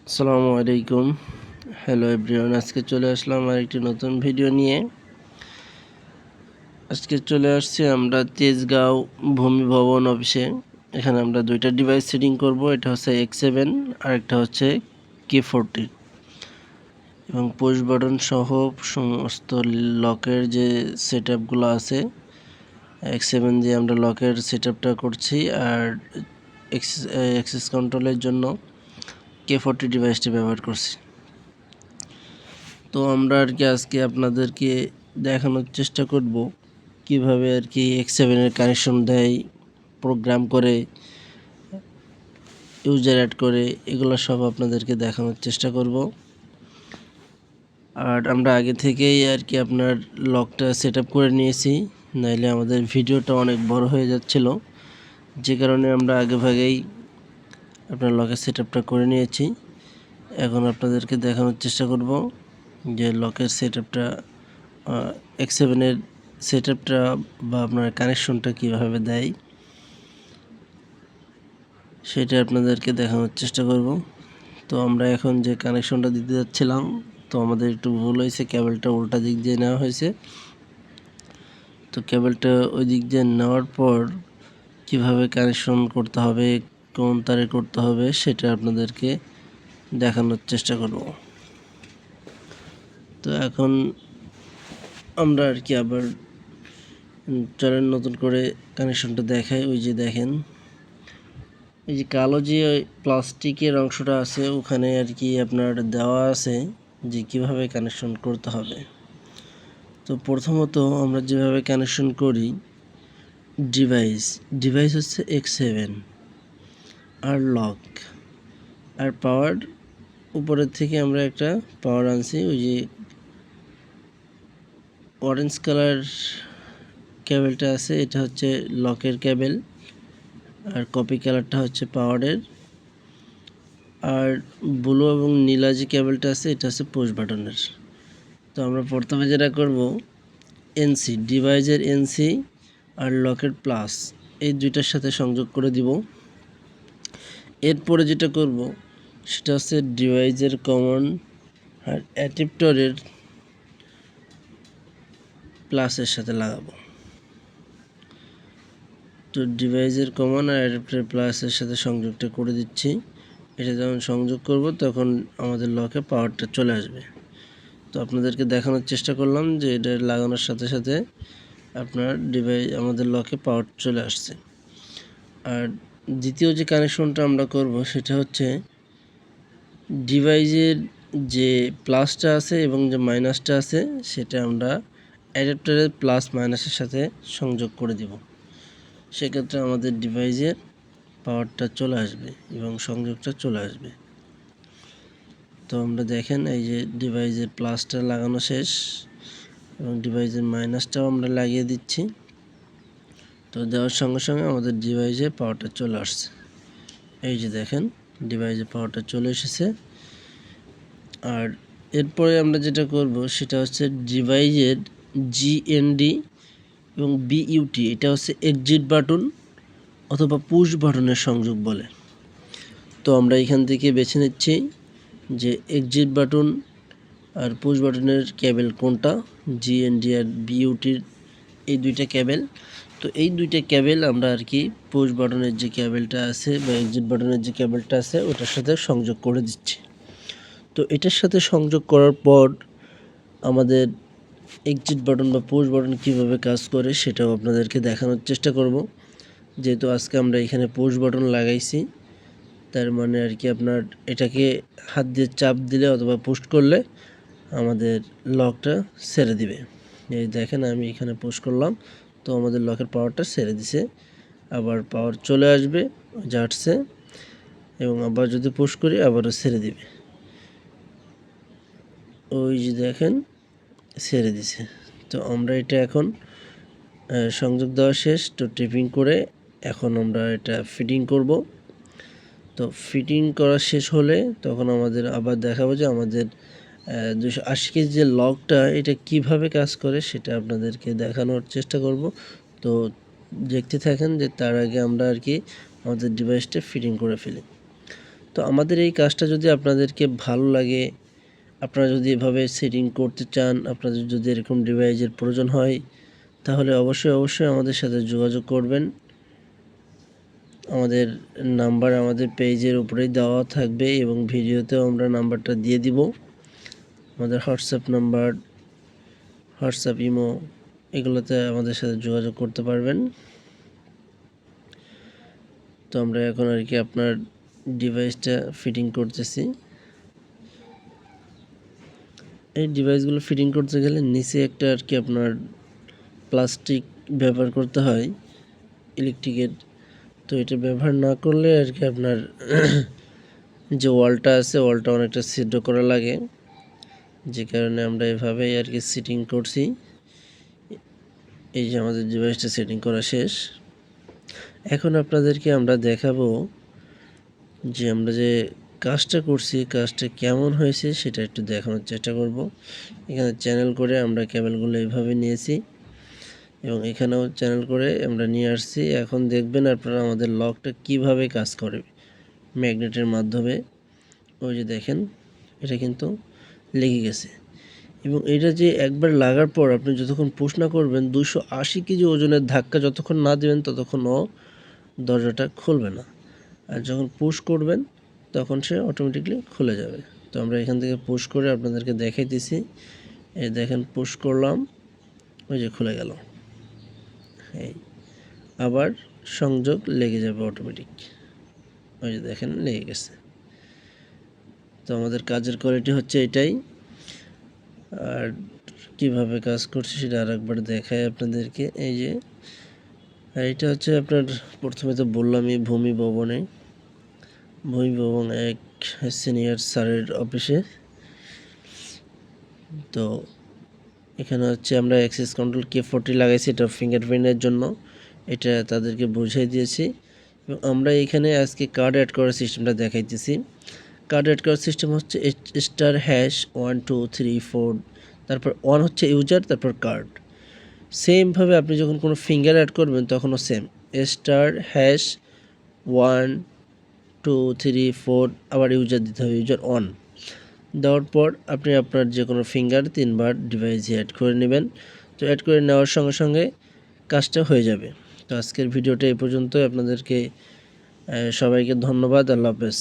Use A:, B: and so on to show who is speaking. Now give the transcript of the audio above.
A: আসসালামু আলাইকুম। Hello everyone, আজকে চলে আসলাম আরেকটি নতুন ভিডিও নিয়ে। আজকে চলে আসছি আমরা তেজগাঁও ভূমি ভবন অফিসে। এখানে আমরা দুইটা ডিভাইস সেটিং করব। এটা হচ্ছে X7 আর একটা হচ্ছে K40 এবং পুশ বাটন সহ সমস্ত লকের যে সেটআপগুলো আছে। X7 দিয়ে আমরা লকের সেটআপটা করছি আর অ্যাক্সেস কন্ট্রোলের জন্য K40 ডিভাইসটি ব্যবহার করছি। তো আমরা আজকে আপনাদেরকে দেখানোর চেষ্টা করব কিভাবে X7 এর কানেকশন দেয়, প্রোগ্রাম করে, ইউজার অ্যাড করে, এগুলো সব আপনাদেরকে দেখানোর চেষ্টা করব। আর আমরা আগে থেকেই আপনার লকটা সেট আপ করে নিয়েছি, নাইলে আমাদের ভিডিওটা অনেক বড় হয়ে যাচ্ছিল, যে কারণে আমরা আগেভাগেই আপনার লকের সেট আপটা করে নিয়েছি। এখন আপনাদেরকে দেখানোর চেষ্টা করব যে লকের সেট আপটা X7 এর সেটআপটা বা আপনার কানেকশনটা কিভাবে দেয় সেটা আপনাদেরকে দেখানোর চেষ্টা করব। তো আমরা এখন যে কানেকশনটা দিতে যাচ্ছিলাম, তো আমাদের একটু ভুল হয়েছে, কেবলটা উল্টা দিক দিয়ে নেওয়া হয়েছে। তো কেবলটা ওই দিক দিয়ে নেওয়ার পর কিভাবে কানেকশন করতে হবে, কোন তারে করতে হবে, সেটা আপনাদেরকে দেখানোর চেষ্টা করব। তো এখন আমরা আবার চলেন নতুন করে কানেকশনটা দেখাই। ওই যে দেখেন, এই যে কালো যে প্লাস্টিকের অংশটা আছে, ওখানে আপনার দেওয়া আছে যে কিভাবে কানেকশন করতে হবে। তো প্রথমত আমরা যেভাবে কানেকশন করি, ডিভাইস হচ্ছে X7 আর লক আর পাওয়ার, উপরের থেকে আমরা একটা পাওয়ার আনছি। ওই যে অরেঞ্জ কালার কেবলটা আছে, এটা হচ্ছে লকের কেবল, আর কপি কালারটা হচ্ছে পাওয়ারের, আর ব্লু এবং নীলা যে কেবলটা আছে এটা হচ্ছে পুশ বাটনের। তো আমরা প্রথমে যেটা করব, ডিভাইসের এনসি আর লকের প্লাস এই দুইটার সাথে সংযোগ করে দিব। এরপরে যেটা করব সেটা হচ্ছে ডিভাইসের কমন আর অ্যাডাপ্টরের প্লাসের সাথে লাগাবো। তো ডিভাইসের কমন আর অ্যাডাপ্টরের প্লাসের সাথে সংযোগটা করে দিচ্ছি। এটা যখন সংযোগ করব তখন আমাদের লকে পাওয়ারটা চলে আসবে। তো আপনাদেরকে দেখানোর চেষ্টা করলাম যে এটা লাগানোর সাথে সাথে আপনার আমাদের লকে পাওয়ার চলে আসছে। আর দ্বিতীয় যে কানেকশনটা আমরা করব সেটা হচ্ছে ডিভাইসের যে প্লাসটা আছে এবং যে মাইনাসটা আছে, সেটা আমরা অ্যাডাপ্টারের প্লাস মাইনাসের সাথে সংযোগ করে দিব। সেক্ষেত্রে আমাদের ডিভাইসের পাওয়ারটা চলে আসবে এবং সংযোগটা চলে আসবে। তো আমরা দেখেন, এই যে ডিভাইসের প্লাসটা লাগানো শেষ এবং ডিভাইসের মাইনাসটাও আমরা লাগিয়ে দিচ্ছি। তো দেওয়ার সঙ্গে সঙ্গে আমাদের ডিভাইসে পাওয়ারটা চলে আসছে। এই যে দেখেন, ডিভাইসে পাওয়ারটা চলে এসেছে। আর এরপরে আমরা যেটা করব সেটা হচ্ছে ডিভাইসের জিএনডি এবং বিইউটি, এটা হচ্ছে এক্সিট বাটন অথবা পুশ বাটনের সংযোগ বলে। তো আমরা এখান থেকে বেছে নিচ্ছি যে এক্সিট বাটন আর পুশ বাটনের কেবল কোনটা, জিএনডি আর বিইউটির এই দুইটা কেবল। তো এই দুইটা কেবল আমরা পুশ বাটনের যে কেবলটা আছে বা এক্সিট বাটনের যে কেবলটা আছে ওটার সাথে সংযোগ করে দিচ্ছি। তো এটার সাথে সংযোগ করার পর আমাদের এক্সিট বাটন বা পুশ বাটন কীভাবে কাজ করে সেটাও আপনাদেরকে দেখানোর চেষ্টা করব। যেহেতু আজকে আমরা এখানে পুশ বাটন লাগাইছি, তার মানে আপনার এটাকে হাত দিয়ে চাপ দিলে অথবা পুশ করলে আমাদের লকটা ছেড়ে দিবে। এই দেখেন, আমি এখানে পুশ করলাম, তো আমাদের লকের পাওয়ারটা ছেড়ে দিছে। আবার পাওয়ার চলে আসবে যাচ্ছে, এবং আবার যদি পুশ করি আবারও ছেড়ে দিবে। ওই যে দেখেন, ছেড়ে দিছে। তো আমরা এটা এখন সংযোগ দেওয়া শেষ। তো টিপিং করে এখন আমরা এটা ফিটিং করব। তো ফিটিং করা শেষ হলে তখন আমাদের আবার দেখাবো যে আমাদের 280 কেজি যে লকটা এটা কিভাবে কাজ করে সেটা আপনাদেরকে দেখানোর চেষ্টা করব। তো দেখতে থাকেন, যে তার আগে আমরা আমাদের ডিভাইসটা ফিটিং করে ফেলি। তো আমাদের এই কাজটা যদি আপনাদেরকে ভালো লাগে, আপনারা যদি এভাবে সেটিং করতে চান, আপনাদের যদি এরকম ডিভাইসের প্রয়োজন হয়, তাহলে অবশ্যই আমাদের সাথে যোগাযোগ করবেন। আমাদের নাম্বার আমাদের পেজের উপরেই দেওয়া থাকবে এবং ভিডিওতেও আমরা নাম্বারটা দিয়ে দিব। আমাদের হোয়াটসঅ্যাপ নাম্বার, হোয়াটসঅ্যাপ, ইমো এগুলোতে আমাদের সাথে যোগাযোগ করতে পারবেন। তো আমরা এখন আর কি আপনার ডিভাইসটা ফিটিং করতেছি। এই ডিভাইসগুলো ফিটিং করতে গেলে নিচে একটা আর কি আপনার প্লাস্টিক ব্যবহার করতে হয় ইলেকট্রিকের। তো এটা ব্যবহার না করলে আর কি আপনার যে ওয়ালটা আছে ওয়ালটা অনেকটা ছিদ্র করা লাগে, যে কারণে আমরা এভাবেই আর কি সেটিং করছি। এই যে আমাদের ডিভাইসটা সেটিং করা শেষ। এখন আপনাদেরকে আমরা দেখাবো যে আমরা যে কাজটা করছি কাজটা কেমন হয়েছে সেটা একটু দেখানোর চেষ্টা করব। এখানে চ্যানেল করে আমরা কেবলগুলো এইভাবে নিয়েছি এবং এখানেও চ্যানেল করে আমরা নিয়ে আসছি। এখন দেখবেন আপনারা আমাদের লকটা কিভাবে কাজ করে ম্যাগনেটের মাধ্যমে। ওই যে দেখেন এটা কিন্তু লেগে গেছে এবং এটা যে একবার লাগার পর আপনি যতক্ষণ পুশ না করবেন 280 কেজি ওজনের ধাক্কা যতক্ষণ না দেবেন ততক্ষণ দরজাটা খুলবে না, আর যখন পুশ করবেন তখন সে অটোমেটিকলি খুলে যাবে। তো আমরা এখান থেকে পুশ করে আপনাদেরকে দেখাইতেছি। এই দেখেন পুশ করলাম, ওই যে খুলে গেল। এই আবার সংযোগ লেগে যাবে অটোমেটিক, ওই যে দেখেন লেগে গেছে। তো আমাদের কাজের কোয়ালিটি হচ্ছে এটাই। আর কিভাবে কাজ করছে সেটা আরেকবার দেখাই আপনাদেরকে। এই যে এইটা হচ্ছে আপনার প্রথমে তো বললামই ভূমি ভবন এক সিনিয়র স্যারের অফিসে। তো এখানে হচ্ছে আমরা অ্যাক্সেস কন্ট্রোল K40 লাগাইছি, এটা ফিঙ্গারপ্রিন্টের জন্য, এটা তাদেরকে বুঝিয়ে দিয়েছি। এবং আমরা এখানে আজকে কার্ড অ্যাড করার সিস্টেমটা দেখাইতেছি। কার্ড অ্যাড করার সিস্টেম হচ্ছে *#12345, তারপর 1 হচ্ছে ইউজার, তারপর কার্ড। সেমভাবে আপনি যখন কোনো ফিঙ্গার অ্যাড করবেন তখনও সেম *12345 আবার ইউজার দিতে হবে, ইউজার 1 দেওয়ার পর আপনি আপনার যে কোনো ফিঙ্গার 3বার ডিভাইসে অ্যাড করে নেবেন। তো অ্যাড করে নেওয়ার সঙ্গে সঙ্গে কাজটা হয়ে যাবে। তো আজকের ভিডিওটা এই পর্যন্তই। আপনাদেরকে সবাইকে ধন্যবাদ। আল্লাহ হাফেজ।